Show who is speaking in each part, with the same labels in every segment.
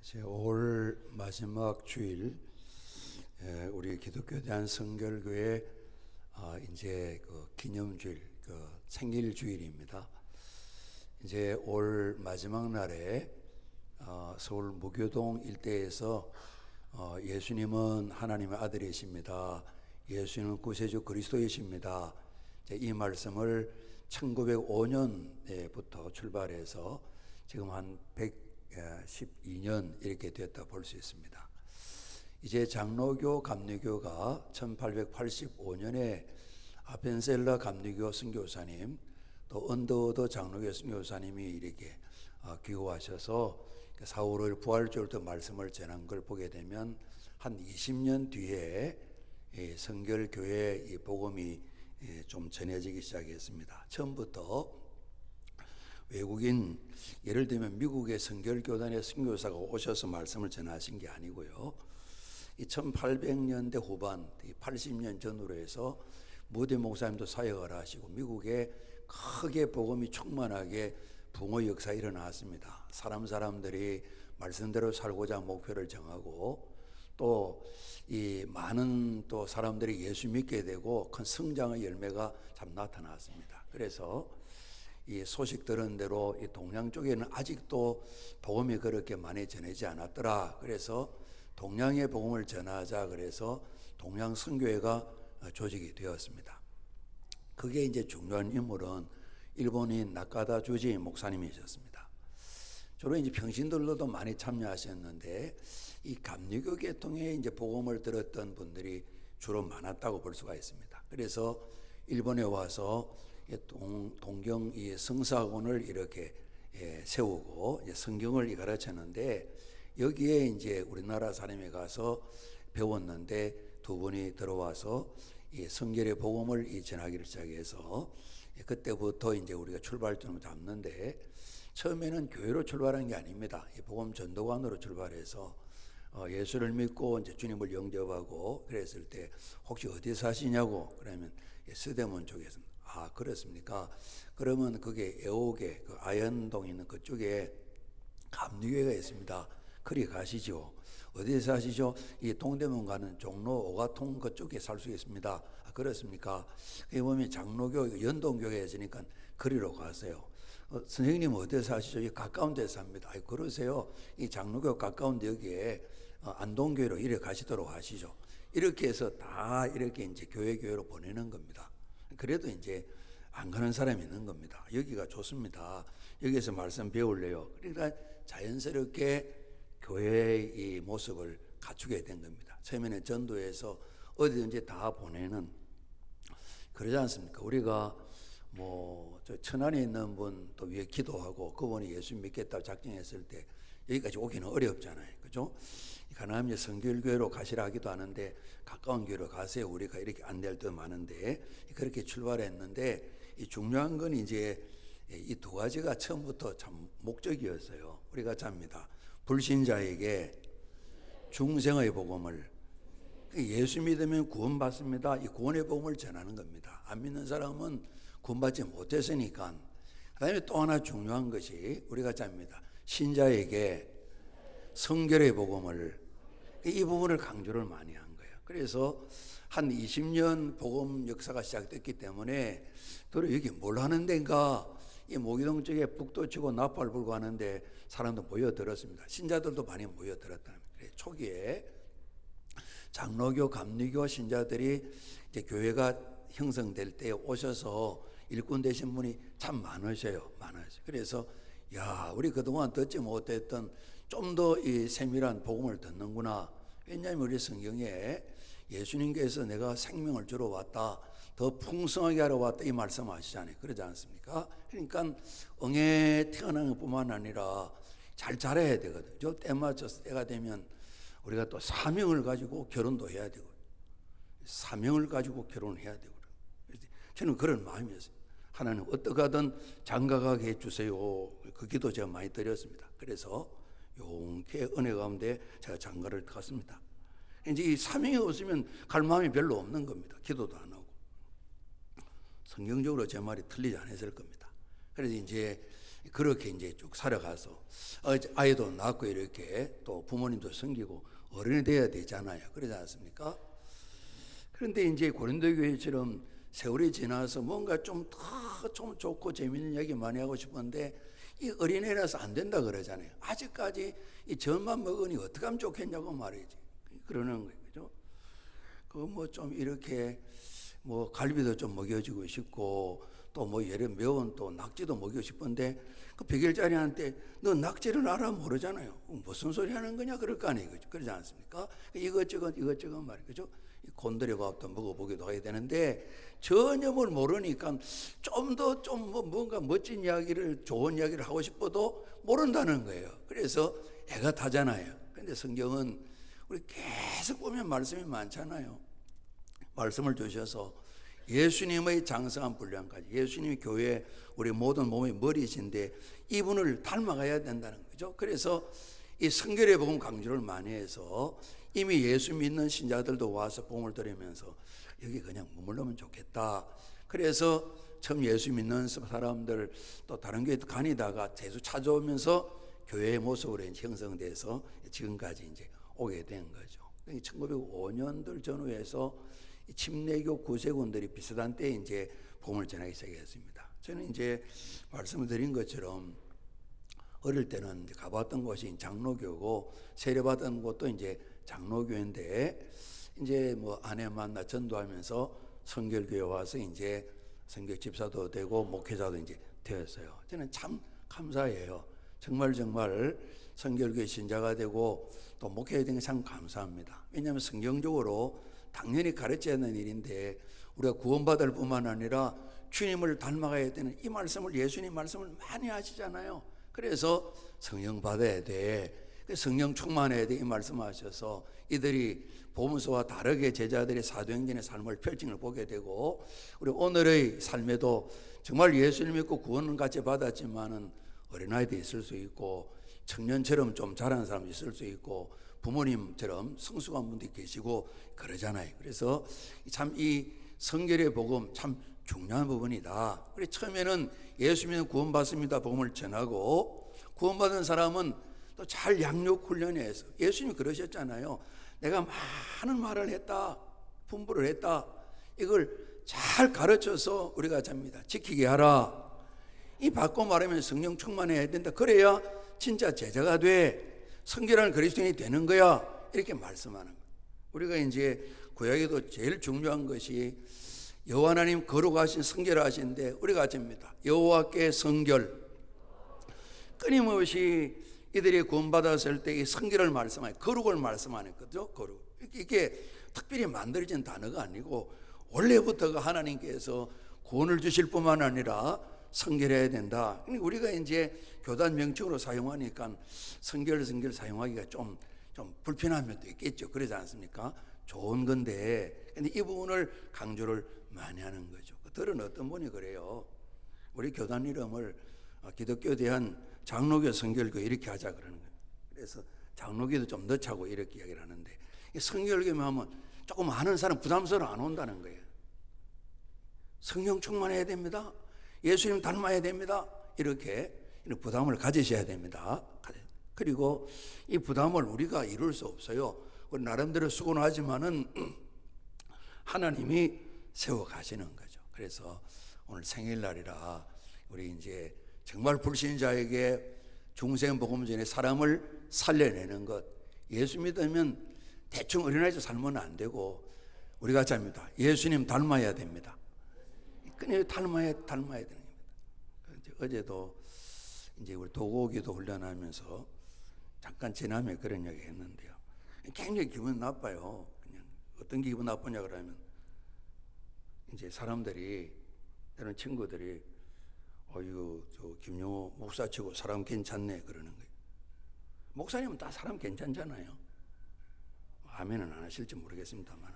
Speaker 1: 이제 올 마지막 주일 우리 기독교 대한성결교회 이제 그 기념주일, 그 생일 주일입니다. 이제 올 마지막 날에 서울 무교동 일대에서 예수님은 하나님의 아들이십니다. 예수님은 구세주 그리스도이십니다. 이 말씀을 1905년부터 출발해서 지금 한 112년 이렇게 됐다 볼 수 있습니다. 이제 장로교, 감리교가 1885년에 아펜셀러 감리교 선교사님, 또 언더우드 장로교 선교사님이 이렇게 귀호하셔서 4, 5월 부활절도 말씀을 전한 걸 보게 되면 한 20년 뒤에 성결교회 이 복음이 좀 전해지기 시작했습니다. 처음부터 외국인, 예를 들면 미국의 성결교단의 선교사가 오셔서 말씀을 전하신 게 아니고요, 1800년대 후반, 80년 전후로 해서 무대 목사님도 사역을 하시고 미국에 크게 복음이 충만하게 붕어 역사 일어났습니다. 사람들이 말씀대로 살고자 목표를 정하고 또 이 많은 또 사람들이 예수 믿게 되고 큰 성장의 열매가 참 나타났습니다. 그래서 이 소식 들은 대로 이 동양 쪽에는 아직도 복음이 그렇게 많이 전해지지 않았더라. 그래서 동양의 복음을 전하자. 그래서 동양 선교회가 조직이 되었습니다. 그게 이제 중요한 인물은 일본인 나카다 주지 목사님이셨습니다. 주로 이제 평신들로도 많이 참여하셨는데 이 감리교 계통에 이제 복음을 들었던 분들이 주로 많았다고 볼 수가 있습니다. 그래서 일본에 와서 동경 이 성사학원을 이렇게 세우고 성경을 가르쳤는데, 여기에 이제 우리나라 사람이 가서 배웠는데 두 분이 들어와서 이 성결의 복음을 전하기를 시작해서 그때부터 이제 우리가 출발점을 잡는데, 처음에는 교회로 출발한 게 아닙니다. 이 복음 전도관으로 출발해서 예수를 믿고 이제 주님을 영접하고 그랬을 때 혹시 어디 사시냐고 그러면 서대문 쪽에서 그렇습니까? 그러면 그게 애옥에 그 아현동 있는 그쪽에 감리교회가 있습니다. 그리 가시죠. 어디에 사시죠? 이 동대문 가는 종로 오가통 그쪽에 살 수 있습니다. 그렇습니까? 그게 보면 장로교 연동교회에 있으니까 그리로 가세요. 선생님 어디에 사시죠? 이 가까운 데 삽니다. 그러세요. 이 장로교 가까운 데 여기에 안동교회로 이래 가시도록 하시죠. 이렇게 해서 다 이렇게 이제 교회로 보내는 겁니다. 그래도 이제 안 가는 사람이 있는 겁니다. 여기가 좋습니다. 여기서 말씀 배울래요. 그러니까 자연스럽게 교회의 이 모습을 갖추게 된 겁니다. 처음에는 전도해서 어디든지 다 보내는, 그러지 않습니까? 우리가 저 천안에 있는 분 또 위에 기도하고 그분이 예수 믿겠다고 작정했을 때 여기까지 오기는 어렵잖아요. 그죠? 가나면 성결교회로 가시라 하기도 하는데 가까운 교회로 가세요. 우리가 이렇게 안내할 때 많은데 그렇게 출발했는데, 이 중요한 건 이제 이 두 가지가 처음부터 참 목적이었어요. 우리가 잡니다. 불신자에게 중생의 복음을, 예수 믿으면 구원받습니다. 이 구원의 복음을 전하는 겁니다. 안 믿는 사람은 구원받지 못했으니까. 그 다음에 또 하나 중요한 것이 우리가 잡니다. 신자에게 성결의 복음을, 이 부분을 강조를 많이 한 거예요. 그래서 한 20년 복음 역사가 시작됐기 때문에 또 여기 뭘 하는 데인가, 이 모기동 쪽에 북도 치고 나팔 불고 하는데 사람도 모여들었습니다. 신자들도 많이 모여들었다는 거예요. 초기에 장로교, 감리교 신자들이 이제 교회가 형성될 때 오셔서 일꾼 되신 분이 참 많으셔요. 그래서 우리 그동안 듣지 못했던 좀 더 이 세밀한 복음을 듣는구나. 왜냐하면 우리 성경에 예수님께서 내가 생명을 주러 왔다, 더 풍성하게 하러 왔다, 이 말씀하시잖아요. 그러지 않습니까? 그러니까 응에 태어나는 것뿐만 아니라 잘 자라야 되거든요. 저 때 맞춰서 때가 되면 우리가 또 사명을 가지고 결혼도 해야 되고, 사명을 가지고 결혼을 해야 되고, 저는 그런 마음이었어요. 하나님 어떻게 하든 장가가게 해주세요. 그 기도 제가 많이 드렸습니다. 그래서 용케 은혜 가운데 제가 장가를 갔습니다. 이제 이 사명이 없으면 갈 마음이 별로 없는 겁니다. 기도도 안 하고. 성경적으로 제 말이 틀리지 않았을 겁니다. 그래서 이제 그렇게 이제 쭉 살아가서 아이도 낳고 이렇게 또 부모님도 섬기고 어른이 돼야 되잖아요. 그러지 않습니까? 그런데 이제 고린도 교회처럼 세월이 지나서 뭔가 좀 좋고 재밌는 이야기 많이 하고 싶은데 이 어린애라서 안 된다 그러잖아요. 아직까지 이 젖만 먹으니 어떻게 하면 좋겠냐고 말이지. 그러는 거예요. 그죠? 그 뭐 좀 이렇게 뭐 갈비도 좀 먹여주고 싶고 또 뭐 예를 매운 또 낙지도 먹이고 싶은데 그 100일짜리한테 너 낙지를 알아 모르잖아요. 무슨 소리 하는 거냐 그럴 거 아니에요. 그러지 않습니까? 이것저것 말이에요. 그죠? 곤드레밥도 먹어보기도 해야 되는데 전혀 뭘 모르니까 좀 더 뭐 뭔가 멋진 이야기를 좋은 이야기를 하고 싶어도 모른다는 거예요. 그래서 애가 타잖아요. 근데 성경은 우리 계속 보면 말씀이 많잖아요. 말씀을 주셔서 예수님의 장성한 분량까지, 예수님이 교회 우리 모든 몸의 머리이신데 이분을 닮아가야 된다는 거죠. 그래서 이 성결의 복음 강조를 많이 해서 이미 예수 믿는 신자들도 와서 복음을 들으면서 여기 그냥 머물러면 좋겠다. 그래서 처음 예수 믿는 사람들 또 다른 교회 다니다가 계속 찾아오면서 교회의 모습으로 형성돼서 지금까지 이제 오게 된 거죠. 1905년들 전후에서 침례교 구세군들이 비슷한 때에 이제 복음을 전하기 시작했습니다. 저는 이제 말씀을 드린 것처럼 어릴 때는 가봤던 곳이 장로교고 세례받은 곳도 이제 장로교인데 이제 뭐 아내 만나 전도하면서 성결교회 와서 이제 성결 집사도 되고 목회자도 이제 되었어요. 저는 참 감사해요. 정말 성결교회 신자가 되고 또 목회가 된 게 참 감사합니다. 왜냐하면 성경적으로 당연히 가르쳐야 하는 일인데 우리가 구원받을 뿐만 아니라 주님을 닮아가야 되는 이 말씀을 예수님 말씀을 많이 하시잖아요. 그래서 성령 받아야 돼, 성령 충만해야 돼 이 말씀하셔서 이들이 보면서와 다르게 제자들의 사도행전의 삶을 펼친 걸 보게 되고 우리 오늘의 삶에도 정말 예수를 믿고 구원을 같이 받았지만은 어린아이도 있을 수 있고 청년처럼 좀 자라는 사람도 있을 수 있고 부모님처럼 성숙한 분도 계시고 그러잖아요. 그래서 참 이 성결의 복음 참 중요한 부분이다. 그래 처음에는 예수 믿는 구원받습니다 복음을 전하고 구원받은 사람은 또 잘 양육 훈련해서 예수님이 그러셨잖아요. 내가 많은 말을 했다, 분부를 했다. 이걸 잘 가르쳐서 우리가 잡니다. 지키게 하라. 이 바꿔 말하면 성령 충만해야 된다. 그래야 진짜 제자가 돼 성결한 그리스도인이 되는 거야. 이렇게 말씀하는 거예요. 우리가 이제 구약에도 제일 중요한 것이 여호와 하나님 거룩하신 성결하신데 우리가 아십니다. 여호와께 성결. 끊임없이 이들이 구원받았을 때 이 성결을 말씀하는 거룩을 말씀하는 거죠. 거룩. 이게 특별히 만들어진 단어가 아니고 원래부터가 하나님께서 구원을 주실 뿐만 아니라 성결해야 된다. 우리가 이제 교단 명칭으로 사용하니까 성결 사용하기가 좀 불편한 면도 있겠죠. 그러지 않습니까? 좋은 건데, 근데 이 부분을 강조를 많이 하는 거죠. 들은 어떤 분이 그래요. 우리 교단 이름을 기독교에 대한 장로교 성결교 이렇게 하자 그러는 거예요. 그래서 장로교도 좀 넣자고 이렇게 이야기를 하는데 이 성결교만 하면 조금 아는 사람 부담스러워 안 온다는 거예요. 성령 충만해야 됩니다. 예수님 닮아야 됩니다. 이렇게 부담을 가지셔야 됩니다. 그리고 이 부담을 우리가 이룰 수 없어요. 우리 나름대로 수고는 하지만은 하나님이 세워 가시는 거죠. 그래서 오늘 생일날이라 우리 이제 정말 불신자에게 중생 복음 전에 사람을 살려내는 것. 예수 믿으면 대충 어린아이처럼 살면 안 되고 우리가 잡니다. 예수님 닮아야 됩니다. 그냥 닮아야 되는 겁니다. 어제도 이제 우리 도고기도 훈련하면서 잠깐 지남에 그런 얘기 했는데요. 굉장히 기분 나빠요. 그냥 어떤 기분 나쁘냐 그러면 이제 사람들이 다른 친구들이 이거 저 김용호 목사 치고 사람 괜찮네 그러는 거예요. 목사님은 다 사람 괜찮잖아요. 아멘은 안 하실지 모르겠습니다만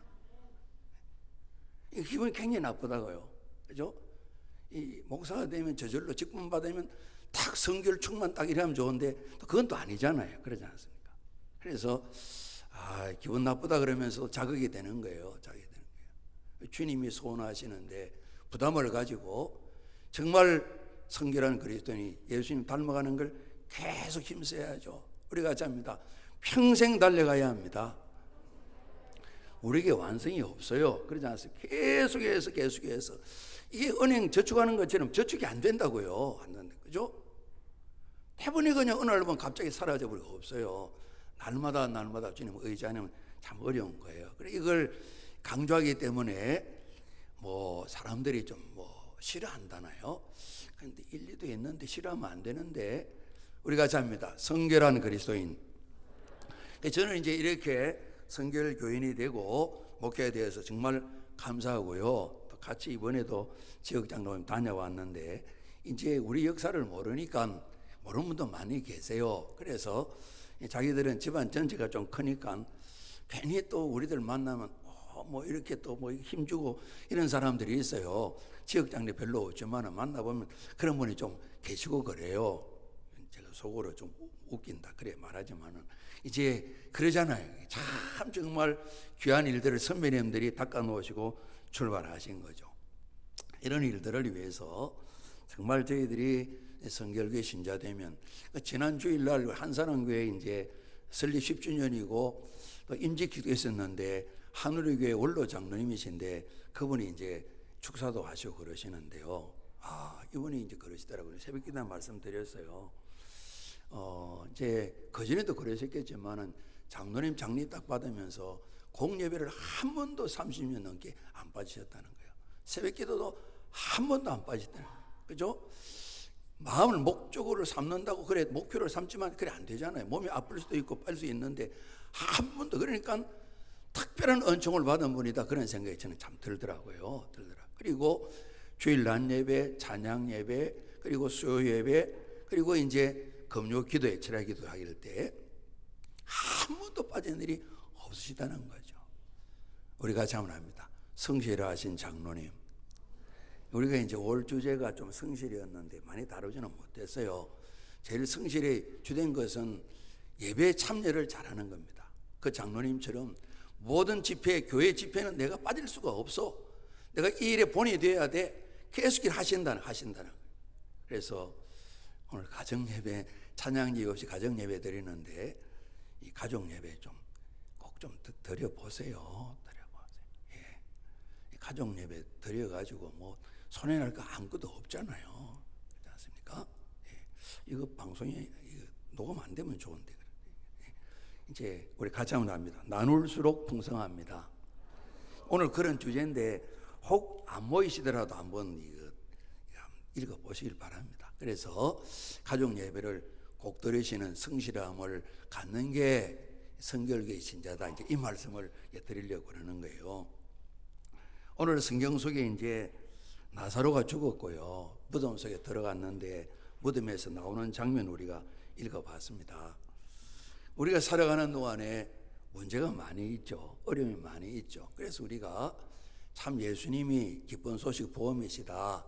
Speaker 1: 이 기분이 굉장히 나쁘다고요. 그죠? 이 목사가 되면 저절로 직분 받으면 딱 성결 충만 딱 이러면 좋은데 또 그건 또 아니잖아요. 그러지 않습니까? 그래서 기분 나쁘다 그러면서 자극이 되는 거예요. 자극이 되는 거예요. 주님이 소원하시는데 부담을 가지고 정말 성결한 그리스도인이 예수님 닮아가는 걸 계속 힘써야죠. 우리가 같이 합니다. 평생 달려가야 합니다. 우리에게 완성이 없어요. 그러지 않습니까? 계속해서 이게 은행 저축하는 것처럼 저축이 안 된다고요. 안 된다. 그죠? 해보니 그냥 어느 날 보면 갑자기 사라져 버리고 없어요. 날마다 주님 의지하면 참 어려운 거예요. 그래 이걸 강조하기 때문에 뭐 사람들이 좀 뭐 싫어한다나요? 근데 일리도 있는데 싫어하면 안 되는데 우리가 잡니다. 성결한 그리스도인. 저는 이제 이렇게 성결 교인이 되고 목회에 대해서 정말 감사하고요. 또 같이 이번에도 지역장로님 다녀왔는데 이제 우리 역사를 모르니까 모르는 분도 많이 계세요. 그래서 자기들은 집안 전체가 좀 크니까 괜히 또 우리들 만나면 뭐 이렇게 또 뭐 힘주고 이런 사람들이 있어요. 지역장로 별로 없지만 만나보면 그런 분이 좀 계시고 그래요. 제가 속으로 좀 웃긴다 그래 말하지만은 이제 그러잖아요. 참 정말 귀한 일들을 선배님들이 닦아놓으시고 출발하신 거죠. 이런 일들을 위해서 정말 저희들이 성결교회 신자 되면 지난 주일날 한사랑교회 이제 설립 10주년이고 또 임직 기도했었는데 하늘의 교회 원로 장로님이신데 그분이 이제 축사도 하시고 그러시는데요. 이분이 이제 그러시더라고요. 새벽기도 말씀드렸어요. 이제 그전에도 그러셨겠지만은 장로님 장리 딱 받으면서 공예배를 한 번도 30년 넘게 안 빠지셨다는 거예요. 새벽기도도 한 번도 안 빠지셨다는 거예요. 그죠? 마음을 목적으로 삼는다고 그래 목표를 삼지만 그래 안 되잖아요. 몸이 아플 수도 있고 빨 수 있는데 한 번도 그러니까 특별한 은총을 받은 분이다 그런 생각이 저는 참 들더라고요. 그리고 주일 낮 예배, 찬양 예배, 그리고 수요 예배, 그리고 이제 금요 기도에 철야 기도할 때 한 번도 빠진 일이 없으시다는 거죠. 우리가 자문합니다. 성실하신 장로님. 우리가 이제 올 주제가 좀 성실이었는데 많이 다루지는 못했어요. 제일 성실이 주된 것은 예배 참여를 잘하는 겁니다. 그 장로님처럼 모든 집회, 교회 집회는 내가 빠질 수가 없어. 내가 이 일에 본이 되어야 돼. 계속 하신다는 거예요. 그래서 오늘 가정예배, 찬양지 없이 가정예배 드리는데 이 가족예배 좀 꼭 좀 드려보세요. 예. 가족예배 드려가지고 뭐 손해날 거 아무것도 없잖아요. 그렇지 않습니까? 예. 이거 방송에 이거 녹음 안 되면 좋은데. 예. 이제 우리 같이 한번 합니다. 나눌수록 풍성합니다. 오늘 그런 주제인데 혹 안 모이시더라도 한번 이거 읽어보시길 바랍니다. 그래서 가족 예배를 꼭 드리시는 성실함을 갖는 게 성결교회 신자다. 이제 이 말씀을 드리려고 그러는 거예요. 오늘 성경 속에 이제 나사로가 죽었고요. 무덤 속에 들어갔는데 무덤에서 나오는 장면 우리가 읽어봤습니다. 우리가 살아가는 동안에 문제가 많이 있죠. 어려움이 많이 있죠. 그래서 우리가 참 예수님이 기쁜 소식 보험이시다.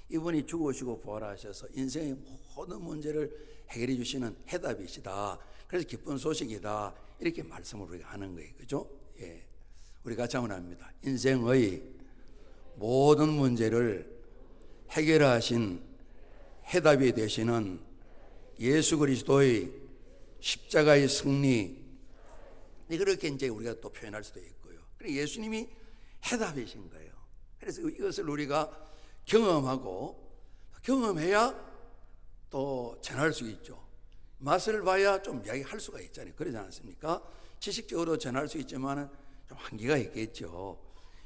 Speaker 1: 이분이 죽으시고 부활하셔서 인생의 모든 문제를 해결해 주시는 해답이시다. 그래서 기쁜 소식이다. 이렇게 말씀을 우리가 하는 거예요. 그죠? 예. 우리가 자문합니다. 인생의 모든 문제를 해결하신 해답이 되시는 예수 그리스도의 십자가의 승리. 그렇게 이제 우리가 또 표현할 수도 있고요. 그래서 예수님이 해답이신 거예요. 그래서 이것을 우리가 경험해야 또 전할 수 있죠. 맛을 봐야 좀 이야기할 수가 있잖아요. 그러지 않습니까? 지식적으로 전할 수 있지만 좀 한계가 있겠죠.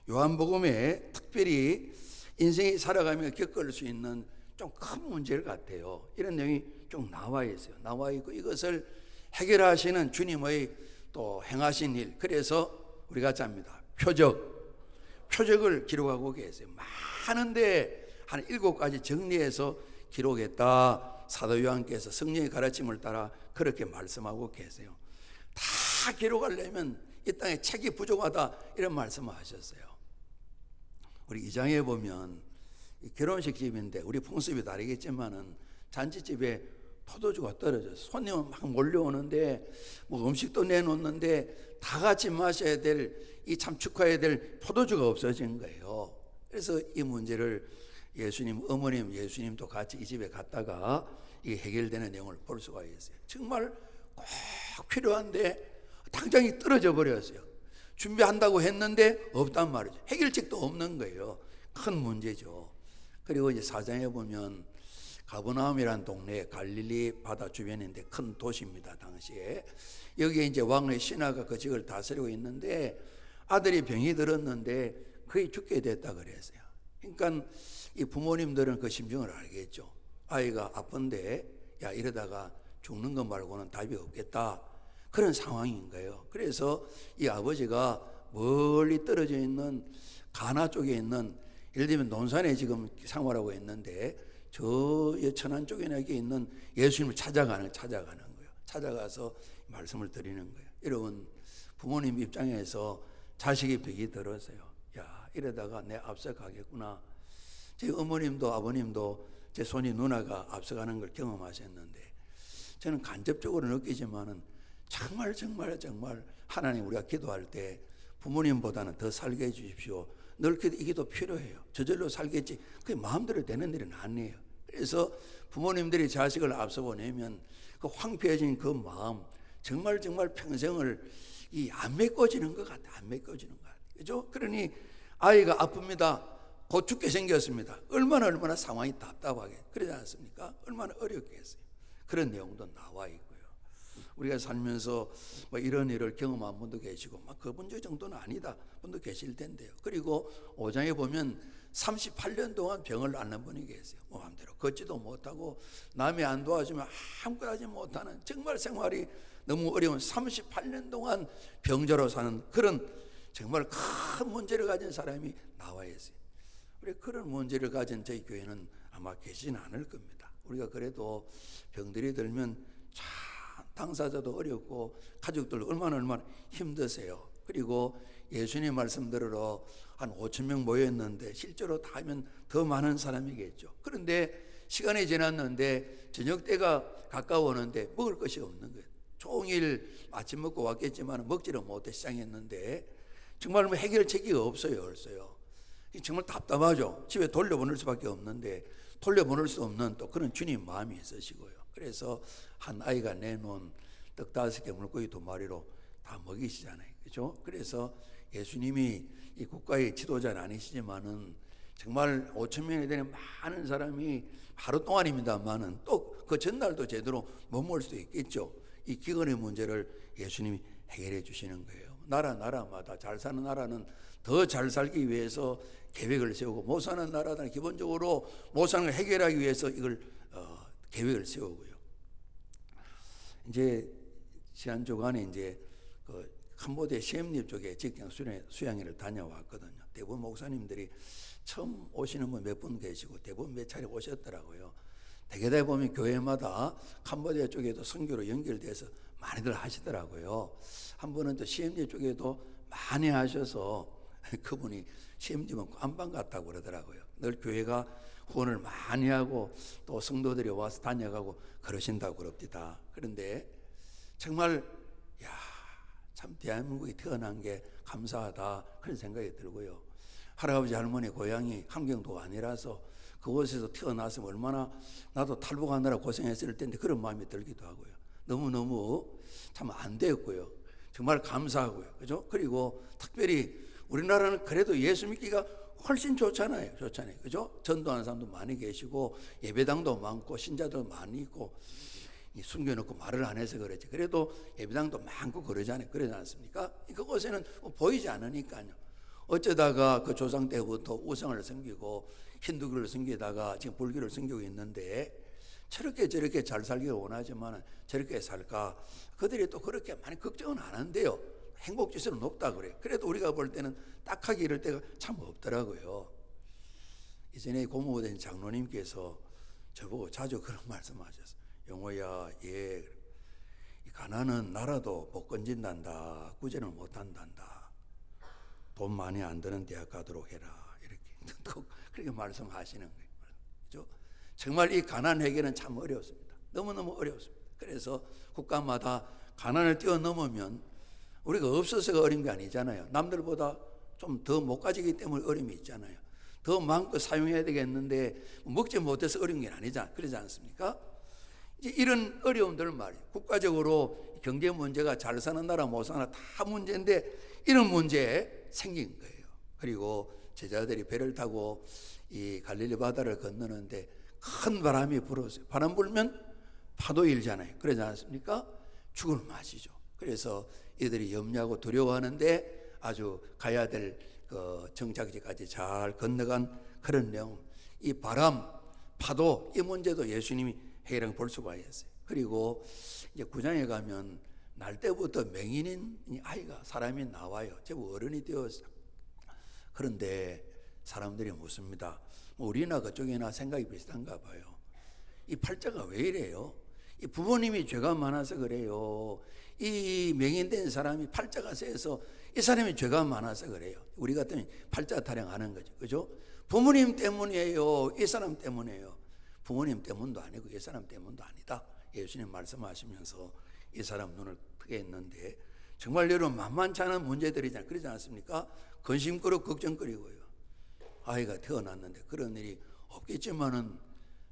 Speaker 1: 요한복음에 특별히 인생이 살아가며 겪을 수 있는 좀 큰 문제를 같아요. 이런 내용이 좀 나와 있어요. 나와 있고 이것을 해결하시는 주님의 또 행하신 일. 그래서 우리가 짭니다. 표적을 기록하고 계세요. 많은데 한 7가지 정리해서 기록했다. 사도 요한께서 성령의 가르침을 따라 그렇게 말씀하고 계세요. 다 기록하려면 이 땅에 책이 부족하다 이런 말씀을 하셨어요. 우리 2장에 보면 결혼식 집인데 우리 풍습이 다르겠지만은 잔치집에 포도주가 떨어져서 손님은 막 몰려오는데 뭐 음식도 내놓는데 다 같이 마셔야 될 이 참 축하해야 될 포도주가 없어진 거예요. 그래서 이 문제를 예수님 어머님, 예수님도 같이 이 집에 갔다가 이 해결되는 내용을 볼 수가 있어요. 정말 꼭 필요한데 당장이 떨어져 버렸어요. 준비한다고 했는데 없단 말이죠. 해결책도 없는 거예요. 큰 문제죠. 그리고 이제 4장에 보면 가버나움이라는 동네, 갈릴리 바다 주변인데 큰 도시입니다. 당시에 여기에 이제 왕의 신하가 그 지역을 다스리고 있는데 아들이 병이 들었는데 거의 죽게 됐다 그랬어요. 그러니까 이 부모님들은 그 심정을 알겠죠. 아이가 아픈데 야 이러다가 죽는 것 말고는 답이 없겠다, 그런 상황인 거예요. 그래서 이 아버지가 멀리 떨어져 있는 가나 쪽에 있는, 예를 들면 논산에 지금 생활하고 있는데 저 천안 쪽에 있는 예수님을 찾아가는 거예요. 찾아가서 말씀을 드리는 거예요. 여러분, 부모님 입장에서 자식이 병이 들었어요. 야 이러다가 내 앞서가겠구나. 제 어머님도 아버님도 제 손이 누나가 앞서가는 걸 경험하셨는데 저는 간접적으로 느끼지만은 정말 하나님, 우리가 기도할 때 부모님보다는 더 살게 해주십시오. 늘 이 기도 필요해요. 저절로 살겠지 그게 마음대로 되는 일은 아니에요. 그래서 부모님들이 자식을 앞서 보내면 그 황폐해진 그 마음 정말 평생을 안 메꿔지는 것 같아요. 안 메꿔지는 것 같아요. 그죠? 그러니 아이가 아픕니다. 곧 죽게 생겼습니다. 얼마나 상황이 답답하게, 그러지 않습니까? 얼마나 어렵겠어요. 그런 내용도 나와 있고요. 우리가 살면서 뭐 이런 일을 경험한 분도 계시고 막 그 문제 정도는 아니다 분도 계실 텐데요. 그리고 5장에 보면 38년 동안 병을 앓는 분이 계세요. 마음대로 걷지도 못하고 남이 안 도와주면 아무것도 하지 못하는, 정말 생활이 너무 어려운 38년 동안 병자로 사는 그런 정말 큰 문제를 가진 사람이 나와 있어요. 우리 그런 문제를 가진 저희 교회는 아마 계시진 않을 겁니다. 우리가 그래도 병들이 들면 참 당사자도 어렵고 가족들도 얼마나 힘드세요. 그리고 예수님 말씀 들으러 한 5천 명 모였는데 실제로 다 하면 더 많은 사람이겠죠. 그런데 시간이 지났는데 저녁 때가 가까워오는데 먹을 것이 없는 거예요. 종일 아침 먹고 왔겠지만 먹지를 못해 시장했는데 정말 해결책이 없어요. 정말 답답하죠. 집에 돌려보낼 수밖에 없는데 돌려보낼 수 없는 또 그런 주님 마음이 있으시고요. 그래서 한 아이가 내놓은 떡 5개 물고기 2마리로 다 먹이시잖아요. 그렇죠? 그래서 예수님이 이 국가의 지도자는 아니시지만은 정말 5천 명이 되는 많은 사람이 하루 동안입니다만은 또 그 전날도 제대로 못 먹을 수도 있겠죠. 이 기근의 문제를 예수님이 해결해 주시는 거예요. 나라마다 잘 사는 나라는 더 잘 살기 위해서 계획을 세우고 못 사는 나라는 기본적으로 못 사는 걸 해결하기 위해서 이걸 계획을 세우고요. 이제 지난 주간에 이제 그 캄보디아 시엠립 쪽에 직장 수양회를 다녀왔거든요. 대부분 목사님들이 처음 오시는 분 몇 분 계시고 대부분 몇 차례 오셨더라고요. 대개다 보면 교회마다 캄보디아 쪽에도 선교로 연결돼서 많이들 하시더라고요. 한 분은 또 시엠립 쪽에도 많이 하셔서 그분이 시엠립은 안방 같다고 그러더라고요. 늘 교회가 후원을 많이 하고 또 성도들이 와서 다녀가고 그러신다고 그럽니다. 그런데 정말 참 대한민국에 태어난 게 감사하다 그런 생각이 들고요. 할아버지 할머니 고향이 함경도가 아니라서 그곳에서 태어났으면 얼마나 나도 탈북하느라 고생했을 텐데 그런 마음이 들기도 하고요. 너무너무 참 안 되었고요. 정말 감사하고요. 그죠? 그리고 특별히 우리나라는 그래도 예수 믿기가 훨씬 좋잖아요. 그죠? 전도하는 사람도 많이 계시고 예배당도 많고 신자도 많이 있고 숨겨놓고 말을 안 해서 그렇지. 그래도 예배당도 많고 그러지 않습니까? 그곳에는 보이지 않으니까요. 어쩌다가 그 조상 때부터 우상을 섬기고 힌두교를 섬기다가 지금 불교를 섬기고 있는데 저렇게 잘 살기를 원하지만 저렇게 살까? 그들이 또 그렇게 많이 걱정은 안 한대요. 행복지수는 높다 그래요. 그래도 우리가 볼 때는 딱하게 이럴 때가 참 없더라고요. 이전에 고모가 된 장로님께서 저보고 자주 그런 말씀하셨어요. 영호야, 이 가난은 나라도 못 건진단다. 구제를 못한단다. 돈 많이 안 드는 대학 가도록 해라. 이렇게 그렇게 말씀하시는 거예요. 그렇죠? 정말 이 가난 해결은 참 어렵습니다. 너무너무 어렵습니다. 그래서 국가마다 가난을 뛰어넘으면 우리가 없어서가 어려운 게 아니잖아요. 남들보다 좀 더 못 가지기 때문에 어려움이 있잖아요. 더 마음껏 사용해야 되겠는데 먹지 못해서 어려운 게 아니잖아. 그러지 않습니까? 이제 이런 어려움들 말이에요. 국가적으로 경제 문제가 잘 사는 나라 못 사는 나라 다 문제인데 이런 문제 생긴 거예요. 그리고 제자들이 배를 타고 이 갈릴리 바다를 건너는데 큰 바람이 불었어요. 바람 불면 파도 일잖아요. 그러지 않습니까? 죽을 맛이죠. 그래서 이들이 염려하고 두려워하는데 아주 가야 될 그 정착지까지 잘 건너간 그런 내용. 이 바람, 파도 이 문제도 예수님이 해결한 볼 수가 있어요. 그리고 이제 9장에 가면 날 때부터 맹인인 이 아이가 사람이 나와요. 제법 어른이 되었어요. 그런데 사람들이 묻습니다. 우리나 그쪽이나 생각이 비슷한가 봐요. 이 팔자가 왜 이래요? 이 부모님이 죄가 많아서 그래요. 이 맹인된 사람이 팔자가 세서 이 사람이 죄가 많아서 그래요. 우리 같으면 팔자 타령하는 거죠. 그죠? 부모님 때문이에요. 이 사람 때문이에요. 부모님 때문도 아니고 이 사람 때문도 아니다. 예수님 말씀하시면서 이 사람 눈을 크게 했는데 정말 여러분 만만치 않은 문제들이잖아요. 그러지 않습니까? 근심거리고 걱정거리고요. 아이가 태어났는데 그런 일이 없겠지만은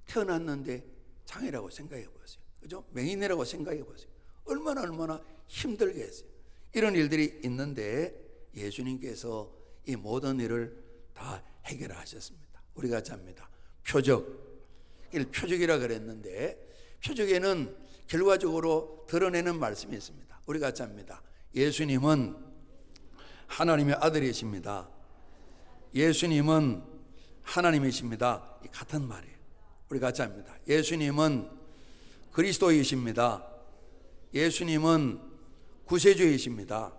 Speaker 1: 태어났는데 장애라고 생각해 보세요. 그죠? 맹인이라고 생각해 보세요. 얼마나 힘들겠어요. 이런 일들이 있는데 예수님께서 이 모든 일을 다 해결하셨습니다. 우리가 잡니다. 표적이라 그랬는데 표적에는 결과적으로 드러내는 말씀이 있습니다. 우리가 잡니다. 예수님은 하나님의 아들이십니다. 예수님은 하나님이십니다. 같은 말이에요. 우리 같이 합니다. 예수님은 그리스도이십니다. 예수님은 구세주이십니다.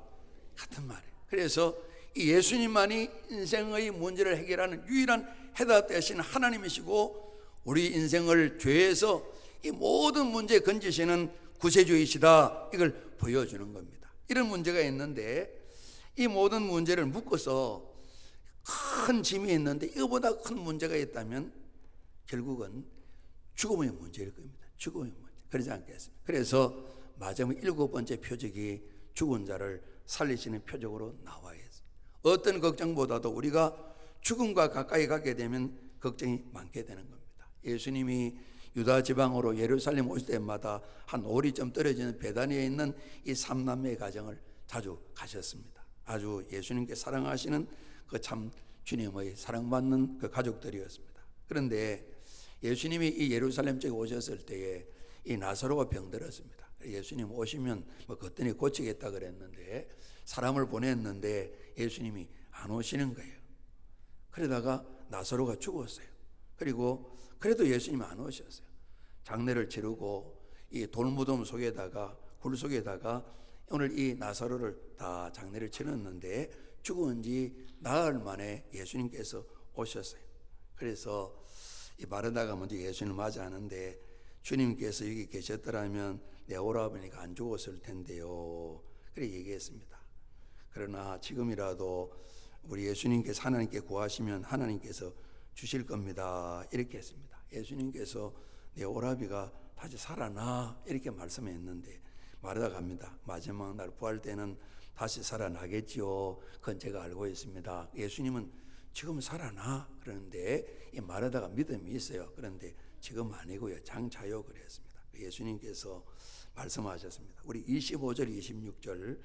Speaker 1: 같은 말이에요. 그래서 이 예수님만이 인생의 문제를 해결하는 유일한 해답 되시는 하나님이시고 우리 인생을 죄에서 이 모든 문제에 건지시는 구세주이시다. 이걸 보여주는 겁니다. 이런 문제가 있는데 이 모든 문제를 묶어서 큰 짐이 있는데 이거보다 큰 문제가 있다면 결국은 죽음의 문제일 겁니다. 죽음의 문제. 그러지 않겠습니까? 그래서 마지막 7번째 표적이 죽은 자를 살리시는 표적으로 나와 있어요. 어떤 걱정보다도 우리가 죽음과 가까이 가게 되면 걱정이 많게 되는 겁니다. 예수님이 유다 지방으로 예루살렘 오실 때마다 한 5리쯤 떨어지는 베다니에 있는 이 삼남매의 가정을 자주 가셨습니다. 아주 예수님께 사랑하시는 그 참 주님의 사랑받는 그 가족들이었습니다. 그런데 예수님이 이 예루살렘 쪽에 오셨을 때에 이 나사로가 병들었습니다. 예수님 오시면 뭐 그랬더니 고치겠다 그랬는데 사람을 보냈는데 예수님이 안 오시는 거예요. 그러다가 나사로가 죽었어요. 그리고 그래도 예수님이 안 오셨어요. 장례를 치르고 이 돌무덤 속에다가 굴 속에다가 오늘 이 나사로를 다 장례를 치렀는데 죽은 지 나흘 만에 예수님께서 오셨어요. 그래서 이 마르다가 먼저 예수님을 맞이하는데 주님께서 여기 계셨더라면 내 오라버니가 안 죽었을 텐데요. 그렇게 얘기했습니다. 그러나 지금이라도 우리 예수님께서 하나님께 구하시면 하나님께서 주실 겁니다. 이렇게 했습니다. 예수님께서 내 오라비가 다시 살아나 이렇게 말씀했는데 마르다가 갑니다. 마지막 날 부활 때는 다시 살아나겠지요. 그건 제가 알고 있습니다. 예수님은 지금 살아나 그러는데 이 마르다가 믿음이 있어요. 그런데 지금 아니고요. 장차요 그랬습니다. 예수님께서 말씀하셨습니다. 우리 25절 26절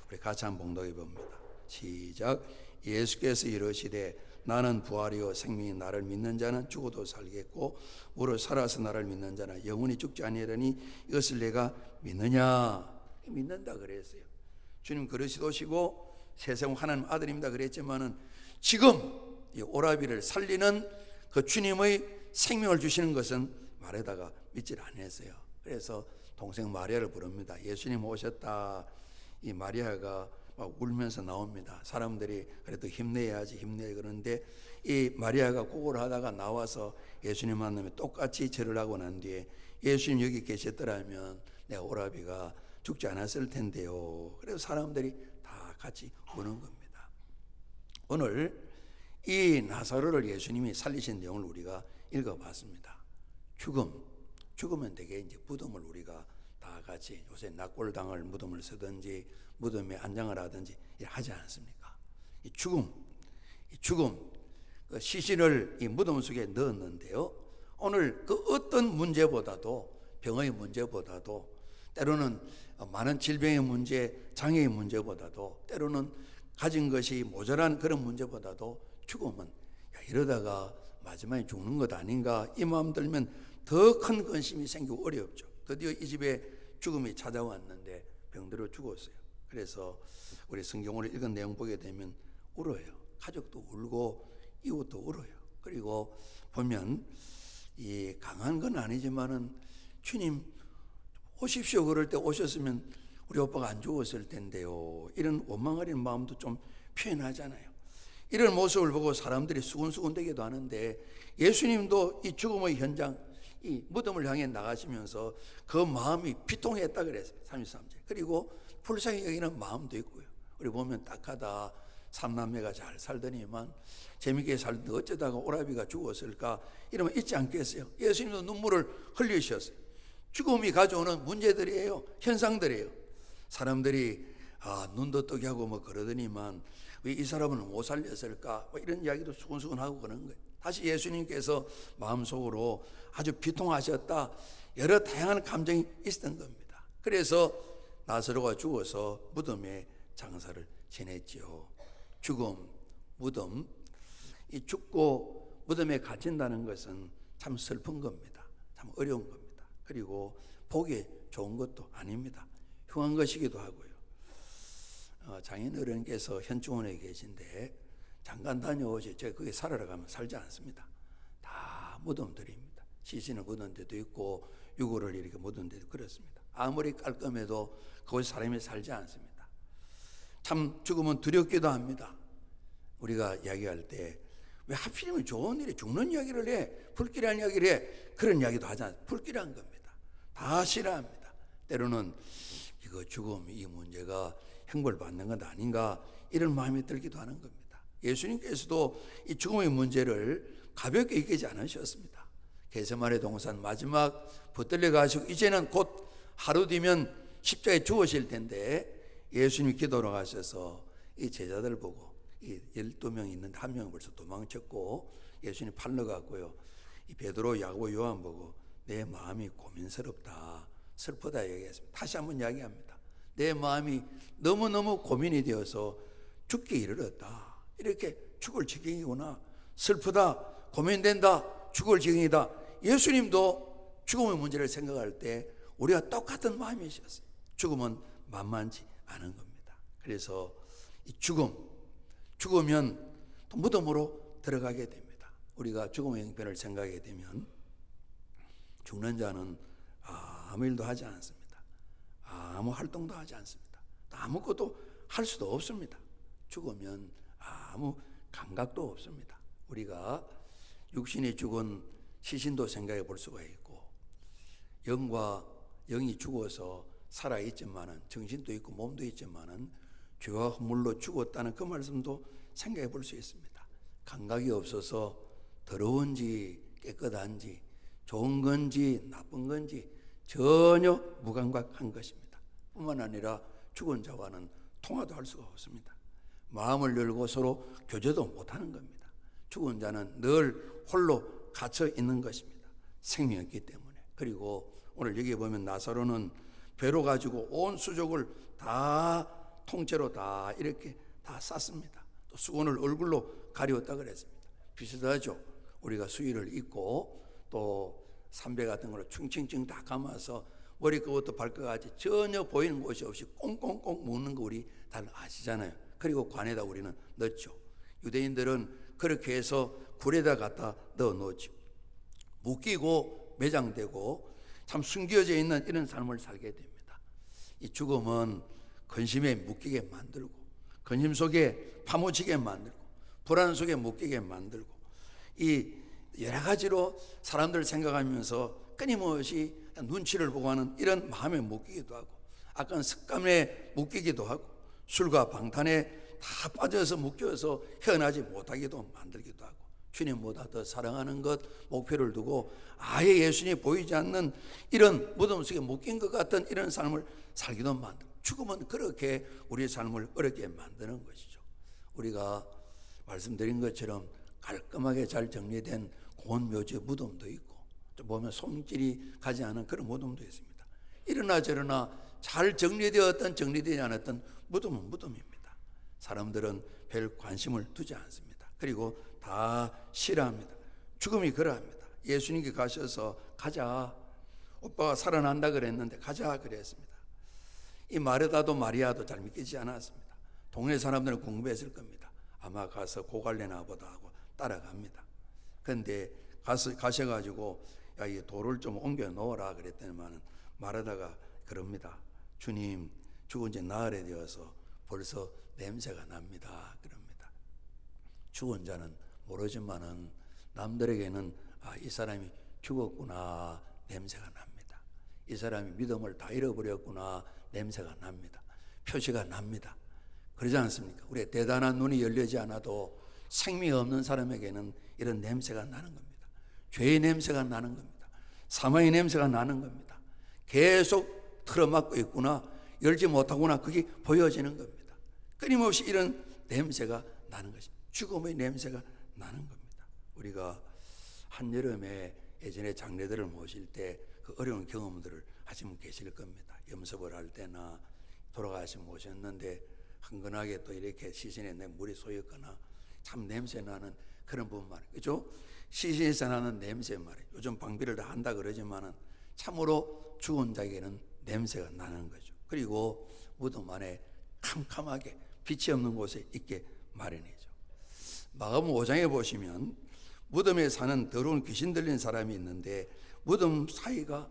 Speaker 1: 우리 같이 한번 봉독해 봅니다. 시작. 예수께서 이르시되 나는 부활이요 생명이 나를 믿는 자는 죽어도 살겠고 무릇 살아서 나를 믿는 자는 영원히 죽지 아니하리니 이것을 내가 믿느냐. 믿는다 그랬어요. 주님 그리스도시고 세상 하나님 아들입니다 그랬지만은 지금 이 오라비를 살리는 그 주님의 생명을 주시는 것은 마리아가 믿질 않았어요. 그래서 동생 마리아를 부릅니다. 예수님 오셨다. 이 마리아가 막 울면서 나옵니다. 사람들이 그래도 힘내야지 힘내 그러는데 이 마리아가 구걸을 하다가 나와서 예수님 만나면 똑같이 절을 하고 난 뒤에 예수님 여기 계셨더라면 내 오라비가 죽지 않았을 텐데요. 그래서 사람들이 다 같이 우는 겁니다. 오늘 이 나사로를 예수님이 살리신 내용을 우리가 읽어봤습니다. 죽으면 되게 이제 무덤을 우리가 다 같이 요새 낙골당을 무덤을 쓰든지 무덤에 안장을 하든지 하지 않습니까? 이 죽음 그 시신을 이 무덤 속에 넣었는데요. 오늘 그 어떤 문제보다도, 병의 문제보다도, 때로는 많은 질병의 문제, 장애의 문제보다도, 때로는 가진 것이 모자란 그런 문제보다도 죽음은 이러다가 마지막에 죽는 것 아닌가, 이 마음 들면 더 큰 근심이 생기고 어렵죠. 드디어 이 집에 죽음이 찾아왔는데 병들어 죽었어요. 그래서 우리 성경을 읽은 내용 보게 되면 울어요. 가족도 울고 이웃도 울어요. 그리고 보면 이 강한 건 아니지만은 주님 오십시오 그럴 때 오셨으면 우리 오빠가 안 죽었을 텐데요, 이런 원망하는 마음도 좀 표현하잖아요. 이런 모습을 보고 사람들이 수군수군대기도 하는데, 예수님도 이 죽음의 현장, 이 무덤을 향해 나가시면서 그 마음이 비통했다 그랬어요. 33절. 그리고 불쌍히 여기는 마음도 있고요. 우리 보면 딱하다, 삼남매가 잘 살더니만 재밌게 살던데 어쩌다가 오라비가 죽었을까, 이러면 잊지 않겠어요. 예수님도 눈물을 흘리셨어요. 죽음이 가져오는 문제들이에요. 현상들이에요. 사람들이 눈도 뜨게 하고 뭐 그러더니만 왜 이 사람은 못 살렸을까, 뭐 이런 이야기도 수근수근하고 그러는 거예요. 다시 예수님께서 마음속으로 아주 비통하셨다, 여러 다양한 감정이 있었던 겁니다. 그래서 나사로가 죽어서 무덤에 장사를 지냈지요. 죽음, 무덤, 이 죽고 무덤에 갇힌다는 것은 참 슬픈 겁니다. 참 어려운 겁니다. 그리고 보기 좋은 것도 아닙니다. 흉한 것이기도 하고요. 장인 어른께서 현충원에 계신데 잠깐 다녀오지, 제가 거기 살아라 가면 살지 않습니다. 다 무덤들입니다. 시신을 묻은 데도 있고 유골을 이렇게 묻은 데도 그렇습니다. 아무리 깔끔해도 거기 사람이 살지 않습니다. 참 죽으면 두렵기도 합니다. 우리가 이야기할 때 왜 하필이면 좋은 일에 죽는 이야기를 해, 불길한 이야기를 해, 그런 이야기도 하지 않습니다. 불길한 겁니다. 다 싫어합니다. 때로는 이거 죽음, 이 문제가 형벌받는 것 아닌가, 이런 마음이 들기도 하는 겁니다. 예수님께서도 이 죽음의 문제를 가볍게 여기지 않으셨습니다. 겟세마네 동산 마지막 붙들려 가시고 이제는 곧 하루 뒤면 십자가에 죽으실 텐데, 예수님이 기도로 가셔서 이 제자들 보고, 이 12명 있는데 한 명은 벌써 도망쳤고 예수님 팔러 갔고요, 이 베드로, 야고보, 요한 보고 내 마음이 고민스럽다, 슬프다 얘기했습니다. 다시 한번 이야기합니다. 내 마음이 너무너무 고민이 되어서 죽게 이르렀다. 이렇게 죽을 지경이구나, 슬프다, 고민된다, 죽을 지경이다. 예수님도 죽음의 문제를 생각할 때 우리가 똑같은 마음이셨어요. 죽음은 만만치 않은 겁니다. 그래서 이 죽으면 또 무덤으로 들어가게 됩니다. 우리가 죽음의 형편을 생각하게 되면 죽는 자는 아무 일도 하지 않습니다. 아무 활동도 하지 않습니다. 아무것도 할 수도 없습니다. 죽으면 아무 감각도 없습니다. 우리가 육신이 죽은 시신도 생각해 볼 수가 있고, 영과 영이 죽어서 살아있지만은 정신도 있고 몸도 있지만은 죄와 허물로 죽었다는 그 말씀도 생각해 볼 수 있습니다. 감각이 없어서 더러운지 깨끗한지 좋은 건지 나쁜 건지 전혀 무감각한 것입니다. 뿐만 아니라 죽은 자와는 통화도 할 수가 없습니다. 마음을 열고 서로 교제도 못하는 겁니다. 죽은 자는 늘 홀로 갇혀 있는 것입니다. 생명이 없기 때문에. 그리고 오늘 여기 보면 나사로는 배로 가지고 온 수족을 다 통째로 다 이렇게 다 쌌습니다. 또 수건을 얼굴로 가리웠다 그랬습니다. 비슷하죠. 우리가 수의를 입고 또 삼배 같은 걸로 충칭칭 다 감아서 머리끝부터 발끝까지 전혀 보이는 곳이 없이 꽁꽁꽁 묶는 거 우리 다 아시잖아요. 그리고 관에다 우리는 넣죠. 유대인들은 그렇게 해서 굴에다 갖다 넣어 놓죠. 묶이고 매장되고 참 숨겨져 있는 이런 삶을 살게 됩니다. 이 죽음은 근심에 묶이게 만들고, 근심 속에 파묻히게 만들고, 불안 속에 묶이게 만들고, 이 여러 가지로 사람들 생각하면서 끊임없이 눈치를 보고 하는 이런 마음에 묶이기도 하고, 악한 습관에 묶이기도 하고, 술과 방탄에 다 빠져서 묶여서 헤어나지 못하기도 만들기도 하고, 주님보다 더 사랑하는 것 목표를 두고 아예 예수님이 보이지 않는 이런 무덤 속에 묶인 것 같은 이런 삶을 살기도 만들고, 죽음은 그렇게 우리의 삶을 어렵게 만드는 것이죠. 우리가 말씀드린 것처럼 깔끔하게 잘 정리된 고운 묘지의 무덤도 있고, 또 보면 손길이 가지 않은 그런 무덤도 있습니다. 이러나 저러나 잘 정리되었던 정리되지 않았던 무덤은 무덤입니다. 사람들은 별 관심을 두지 않습니다. 그리고 다 싫어합니다. 죽음이 그러합니다. 예수님께 가셔서 가자, 오빠가 살아난다 그랬는데 가자 그랬습니다. 이 마르다도 마리아도 잘 믿기지 않았습니다. 동네 사람들은 궁금했을 겁니다. 아마 가서 고갈래나 보다 하고 따라갑니다. 그런데 가셔가지고 야, 이 돌을 좀 옮겨 놓으라 그랬더니만 마르다가 그럽니다. 주님, 죽은 지 나흘이 되어서 벌써 냄새가 납니다. 그럽니다. 죽은 자는 모르지만은 남들에게는 이 사람이 죽었구나 냄새가 납니다. 이 사람이 믿음을 다 잃어버렸구나 냄새가 납니다. 표시가 납니다. 그러지 않습니까? 우리의 대단한 눈이 열리지 않아도 생명이 없는 사람에게는 이런 냄새가 나는 겁니다. 죄의 냄새가 나는 겁니다. 사망의 냄새가 나는 겁니다. 계속 틀어막고 있구나, 열지 못하구나, 그게 보여지는 겁니다. 끊임없이 이런 냄새가 나는 것입니다. 죽음의 냄새가 나는 겁니다. 우리가 한여름에 예전에 장례들을 모실 때 그 어려운 경험들을 하시면 계실 겁니다. 염습을 할 때나 돌아가시면 모셨는데 흥건하게 또 이렇게 시신에 물이 쏘였거나 참 냄새 나는 그런 부분 말이에요. 그죠? 시신에서 나는 냄새 말이에요. 요즘 방비를 다 한다 그러지만은 참으로 죽은 자에게는 냄새가 나는 거죠. 그리고 무덤 안에 캄캄하게 빛이 없는 곳에 있게 마련이죠. 마가복음 5장에 보시면 무덤에 사는 더러운 귀신 들린 사람이 있는데 무덤 사이가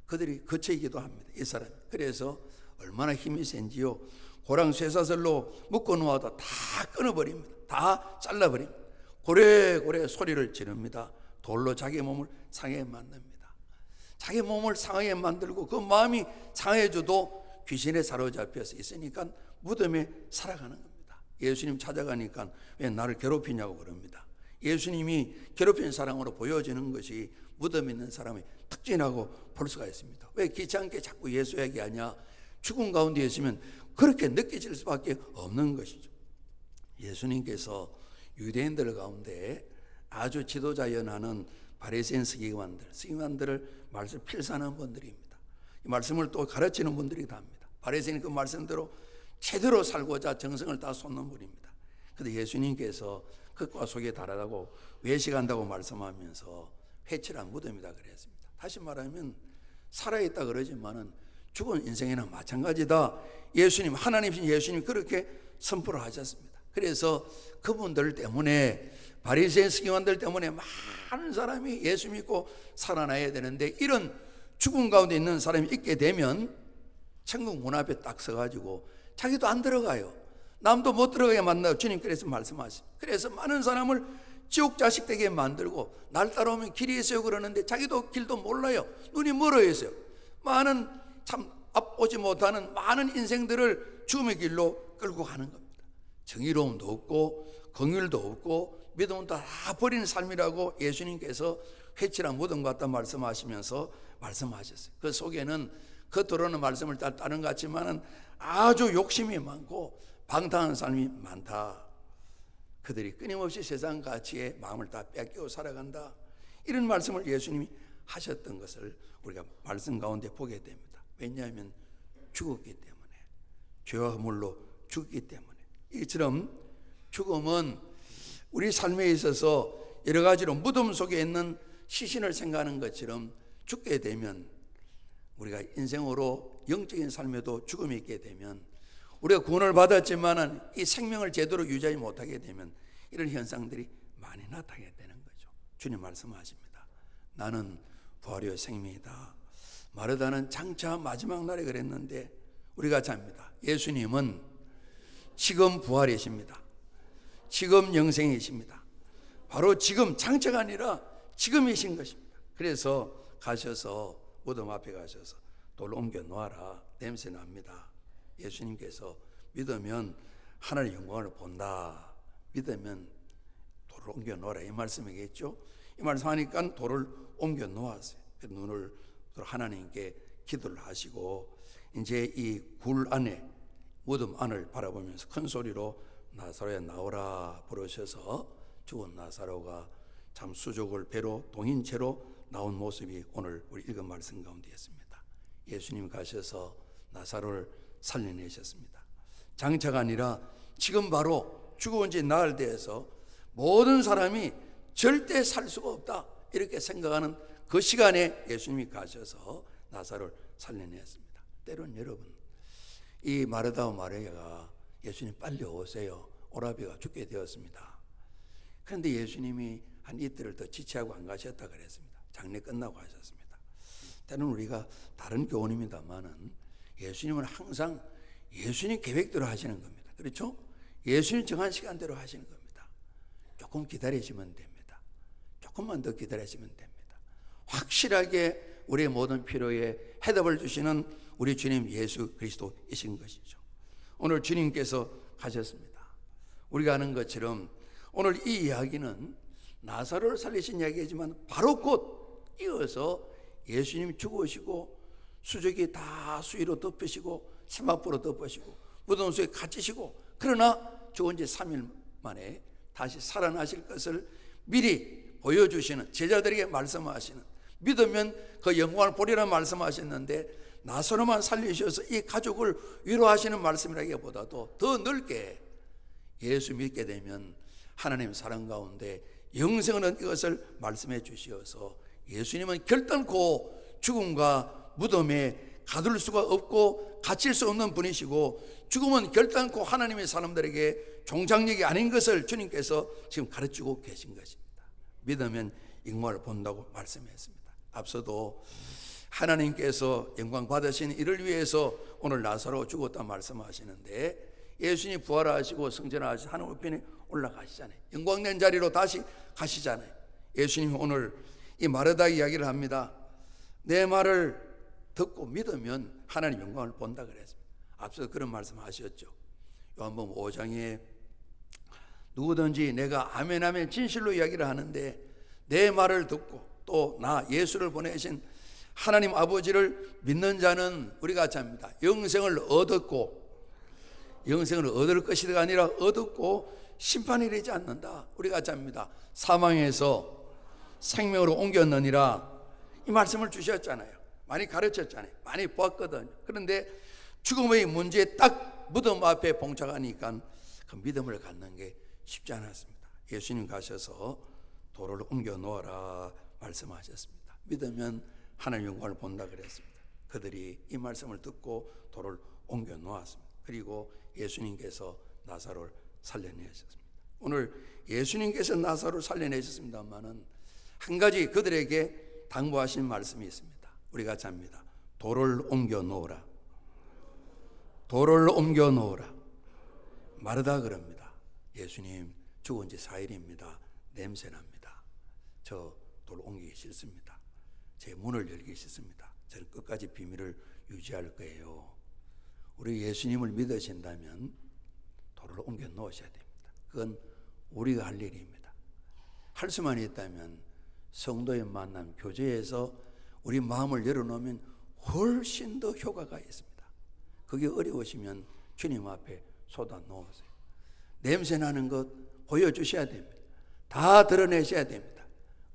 Speaker 1: 그들이 거쳐이기도 합니다. 이 사람이. 그래서 얼마나 힘이 센지요. 고랑 쇠사슬로 묶어 놓아도 다 끊어버립니다. 다 잘라버립니다. 고래고래 소리를 지릅니다. 돌로 자기 몸을 상하게 만듭니다. 자기 몸을 상하게 만들고 그 마음이 상해져도 귀신에 사로잡혀서 있으니까 무덤에 살아가는 겁니다. 예수님 찾아가니까 왜 나를 괴롭히냐고 그럽니다. 예수님이 괴롭힌 사랑으로 보여지는 것이 무덤에 있는 사람의 특징이라고 볼 수가 있습니다. 왜 귀찮게 자꾸 예수 얘기하냐? 죽음 가운데 있으면 그렇게 느껴질 수밖에 없는 것이죠. 예수님께서 유대인들 가운데 아주 지도자 연하는 바리새인 서기관들을 말씀 필사하는 분들입니다. 이 말씀을 또 가르치는 분들이기도 합니다. 바리새인은 그 말씀대로 제대로 살고자 정성을 다 쏟는 분입니다. 그런데 예수님께서 극과 속이 다르다고 외식한다고 말씀하면서 회칠한 무덤이다 그랬습니다. 다시 말하면 살아있다 그러지만은 죽은 인생이나 마찬가지다. 예수님, 하나님이신 예수님 그렇게 선포를 하셨습니다. 그래서 그분들 때문에 바리새인 서기관들 때문에 많은 사람이 예수 믿고 살아나야 되는데 이런 죽음 가운데 있는 사람이 있게 되면 천국 문 앞에 딱 서가지고 자기도 안 들어가요. 남도 못 들어가게 만나요. 주님께서 말씀하십니다. 그래서 많은 사람을 지옥 자식 되게 만들고 날 따라오면 길이 있어요 그러는데 자기도 길도 몰라요. 눈이 멀어 있어요. 많은 참 앞보지 못하는 많은 인생들을 죽음의 길로 끌고 가는 겁니다. 정의로움도 없고 긍휼도 없고 믿음은 다 버리는 삶이라고 예수님께서 회칠한 무덤 같다 말씀하시면서 말씀하셨어요. 그 속에는 겉으로는 말씀을 따르는 것 같지만은 아주 욕심이 많고 방탕한 삶이 많다. 그들이 끊임없이 세상 가치에 마음을 다 뺏기고 살아간다. 이런 말씀을 예수님이 하셨던 것을 우리가 말씀 가운데 보게 됩니다. 왜냐하면 죽었기 때문에, 죄와 허물로 죽기 때문에. 이처럼 죽음은 우리 삶에 있어서 여러 가지로 무덤 속에 있는 시신을 생각하는 것처럼 죽게 되면 우리가 인생으로 영적인 삶에도 죽음이 있게 되면 우리가 구원을 받았지만은 이 생명을 제대로 유지하지 못하게 되면 이런 현상들이 많이 나타나게 되는 거죠. 주님 말씀하십니다. 나는 부활이요 생명이다. 마르다는 장차 마지막 날에 그랬는데 우리가 잡니다. 예수님은 지금 부활이십니다. 지금 영생이십니다. 바로 지금 장차가 아니라 지금이신 것입니다. 그래서 가셔서 무덤 앞에 가셔서 돌 옮겨 놓아라. 냄새 납니다. 예수님께서 믿으면 하나님의 영광을 본다. 믿으면 돌을 옮겨 놓아라. 이 말씀이겠죠. 이 말씀하니까 돌을 옮겨 놓았어요. 눈을 하나님께 기도를 하시고 이제 이 굴 안에 무덤 안을 바라보면서 큰 소리로 나사로야 나오라 부르셔서 죽은 나사로가 참 수족을 배로 동인 채로 나온 모습이 오늘 우리 읽은 말씀 가운데 있습니다. 예수님 가셔서 나사로를 살려내셨습니다. 장차가 아니라 지금 바로 죽은 지 나흘 되어서 모든 사람이 절대 살 수가 없다 이렇게 생각하는 그 시간에 예수님이 가셔서 나사로를 살려냈습니다. 때론 여러분, 이 마르다와 마리아가 예수님 빨리 오세요, 오라비가 죽게 되었습니다. 그런데 예수님이 한 이틀을 더 지체하고 안 가셨다 그랬습니다. 장례 끝나고 하셨습니다. 때는 우리가 다른 교훈입니다만은 예수님은 항상 예수님 계획대로 하시는 겁니다. 그렇죠? 예수님 정한 시간대로 하시는 겁니다. 조금 기다리시면 됩니다. 조금만 더 기다리시면 됩니다. 확실하게 우리의 모든 필요에 해답을 주시는 우리 주님 예수 그리스도이신 것이죠. 오늘 주님께서 가셨습니다. 우리가 아는 것처럼 오늘 이 이야기는 나사로를 살리신 이야기이지만 바로 곧 이어서 예수님이 죽으시고 수족이 다 수위로 덮으시고 세마포로 덮으시고 무덤 속에 갇히시고 그러나 죽은 지 3일 만에 다시 살아나실 것을 미리 보여주시는, 제자들에게 말씀하시는, 믿으면 그 영광을 보리라 말씀하셨는데 나사로만 살리셔서 이 가족을 위로하시는 말씀이라기보다도 더 넓게 예수 믿게 되면 하나님 사랑 가운데 영생을 얻는 것을 말씀해 주시어서 예수님은 결단코 죽음과 무덤에 가둘 수가 없고 갇힐 수 없는 분이시고 죽음은 결단코 하나님의 사람들에게 종착역이 아닌 것을 주님께서 지금 가르치고 계신 것입니다. 믿으면 영광을 본다고 말씀했습니다. 앞서도 하나님께서 영광 받으신 이를 위해서 오늘 나사로 죽었다 말씀하시는데 예수님이 부활하시고 성전하시고 하늘 우편에 올라가시잖아요. 영광된 자리로 다시 가시잖아요. 예수님이 오늘 이 마르다 이야기를 합니다. 내 말을 듣고 믿으면 하나님 영광을 본다 그랬습니다. 앞서 그런 말씀 하셨죠. 요한복음 5장에 누구든지 내가 아멘 아멘 진실로 이야기를 하는데 내 말을 듣고 또 나 예수를 보내신 하나님 아버지를 믿는 자는 우리가 같이 합니다. 영생을 얻었고 영생을 얻을 것이가 아니라 얻었고 심판이 되지 않는다. 우리가 같이 합니다. 사망에서 생명으로 옮겼느니라 이 말씀을 주셨잖아요. 많이 가르쳤잖아요. 많이 보았거든요. 그런데 죽음의 문제에 딱 무덤 앞에 봉착하니까 그 믿음을 갖는 게 쉽지 않았습니다. 예수님 가셔서 돌을 옮겨 놓아라 말씀하셨습니다. 믿으면 하나님 영광을 본다 그랬습니다. 그들이 이 말씀을 듣고 돌을 옮겨 놓았습니다. 그리고 예수님께서 나사로를 살려내셨습니다. 오늘 예수님께서 나사로를 살려내셨습니다만은 한 가지 그들에게 당부하신 말씀이 있습니다. 우리가 같이 합니다. 돌을 옮겨 놓으라. 돌을 옮겨 놓으라. 마르다 그럽니다. 예수님 죽은 지 4일입니다. 냄새납니다. 저 돌 옮기기 싫습니다. 제 문을 열기 싫습니다. 저는 끝까지 비밀을 유지할 거예요. 우리 예수님을 믿으신다면 돌을 옮겨 놓으셔야 됩니다. 그건 우리가 할 일입니다. 할 수만 있다면 성도의 만남, 교제에서 우리 마음을 열어놓으면 훨씬 더 효과가 있습니다. 그게 어려우시면 주님 앞에 쏟아 놓으세요. 냄새 나는 것 보여주셔야 됩니다. 다 드러내셔야 됩니다.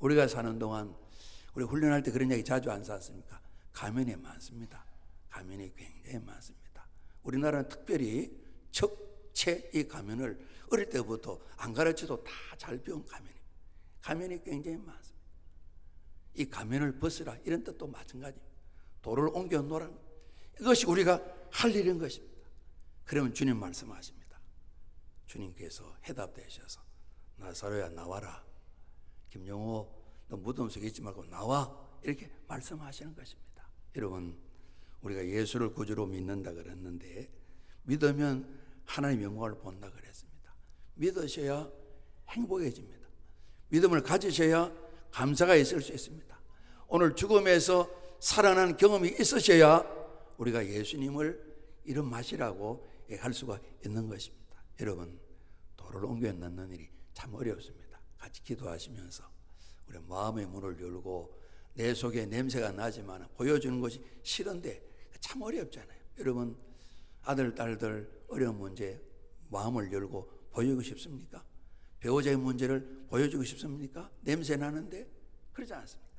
Speaker 1: 우리가 사는 동안 우리 훈련할 때 그런 얘기 자주 안 샀습니까? 가면이 많습니다. 가면이 굉장히 많습니다. 우리나라는 특별히 척체 이 가면을 어릴 때부터 안 가르쳐도 다 잘 배운 가면입니다. 가면이 굉장히 많습니다. 이 가면을 벗으라 이런 뜻도 마찬가지입니다. 돌을 옮겨 놓으라. 이것이 우리가 할 일인 것입니다. 그러면 주님 말씀하십니다. 주님께서 해답되셔서 나사로야 나와라. 김영호 너 무덤 속에 있지 말고 나와. 이렇게 말씀하시는 것입니다. 여러분 우리가 예수를 구주로 믿는다 그랬는데 믿으면 하나님의 영광을 본다 그랬습니다. 믿으셔야 행복해집니다. 믿음을 가지셔야 감사가 있을 수 있습니다. 오늘 죽음에서 살아난 경험이 있으셔야 우리가 예수님을 이런 맛이라고 할 수가 있는 것입니다. 여러분 돌을 옮겨 놓는 일이 참 어렵습니다. 같이 기도하시면서 우리 마음의 문을 열고 내 속에 냄새가 나지만 보여주는 것이 싫은데 참 어렵잖아요. 여러분 아들 딸들 어려운 문제 마음을 열고 보이고 싶습니까? 배우자의 문제를 보여주고 싶습니까? 냄새 나는데? 그러지 않습니다.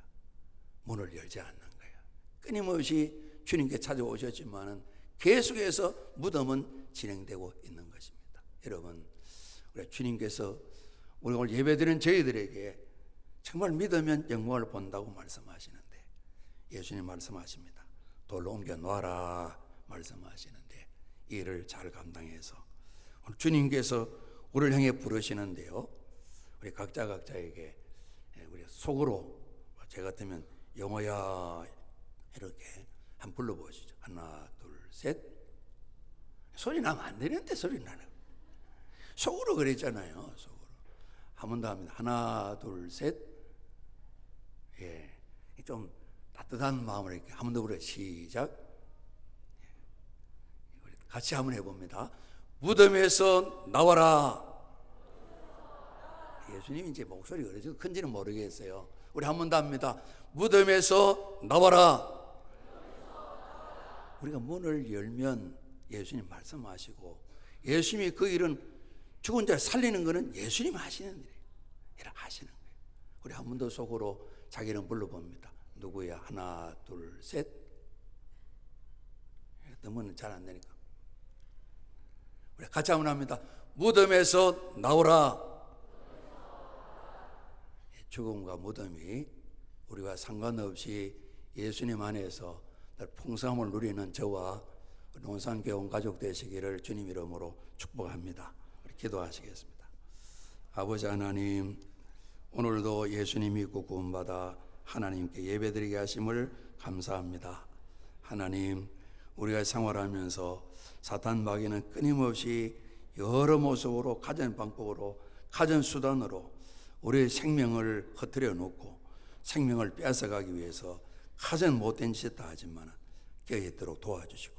Speaker 1: 문을 열지 않는 거예요. 끊임없이 주님께 찾아오셨지만은 계속해서 무덤은 진행되고 있는 것입니다. 여러분, 우리 주님께서 우리 오늘 예배드리는 저희들에게 정말 믿으면 영광을 본다고 말씀하시는데 예수님 말씀하십니다. 돌로 옮겨 놔라 말씀하시는데 이 일을 잘 감당해서 오늘 주님께서 우리를 향해 부르시는데요. 우리 각자에게 우리 속으로 제 같으면 영어야 이렇게 한번 불러보시죠. 하나 둘 셋. 소리 나면 안 되는데 소리 나는 속으로 그랬잖아요. 속으로 한 번 더 합니다. 하나 둘 셋. 예, 좀 따뜻한 마음으로 이렇게 한 번 더 불러 시작. 같이 한번 해봅니다. 무덤에서 나와라. 예수님이 이제 목소리가 그래서 큰지는 모르겠어요. 우리 한 번 더 합니다. 무덤에서 나와라. 우리가 문을 열면 예수님 말씀하시고 예수님이 그 일은 죽은 자를 살리는 것은 예수님 하시는 일이에요. 이렇게 하시는 거예요. 우리 한 번 더 속으로 자기 이름 불러봅니다. 누구야? 하나 둘 셋. 너무는 잘 안 되니까 우리 같이 한번 합니다. 무덤에서 나오라. 죽음과 무덤이 우리와 상관없이 예수님 안에서 풍성함을 누리는 저와 논산교회 온 가족 되시기를 주님 이름으로 축복합니다. 우리 기도하시겠습니다. 아버지 하나님, 오늘도 예수님 믿고 구원받아 하나님께 예배드리게 하심을 감사합니다. 하나님, 우리가 생활하면서 사탄 마귀는 끊임없이 여러 모습으로 가전 방법으로 가전 수단으로 우리의 생명을 흐트려 놓고 생명을 뺏어가기 위해서 가전 못된 짓 다 하지만 깨어있도록 도와주시고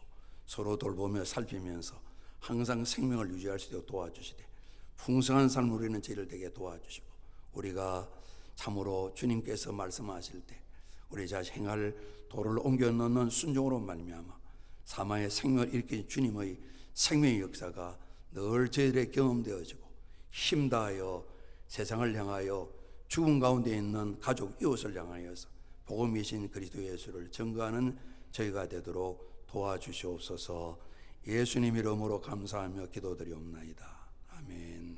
Speaker 1: 서로 돌보며 살피면서 항상 생명을 유지할 수 있도록 도와주시되 풍성한 삶 누리는 저희를 되게 도와주시고 우리가 참으로 주님께서 말씀하실 때 우리 자신 행할 도를 옮겨 넣는 순종으로 말미암아 사망의 생명을 일으킨 주님의 생명의 역사가 늘 저희들의 경험되어지고 힘다하여 세상을 향하여 죽음 가운데 있는 가족 이웃을 향하여서 복음이신 그리스도 예수를 증거하는 저희가 되도록 도와주시옵소서. 예수님 이름으로 감사하며 기도드리옵나이다. 아멘.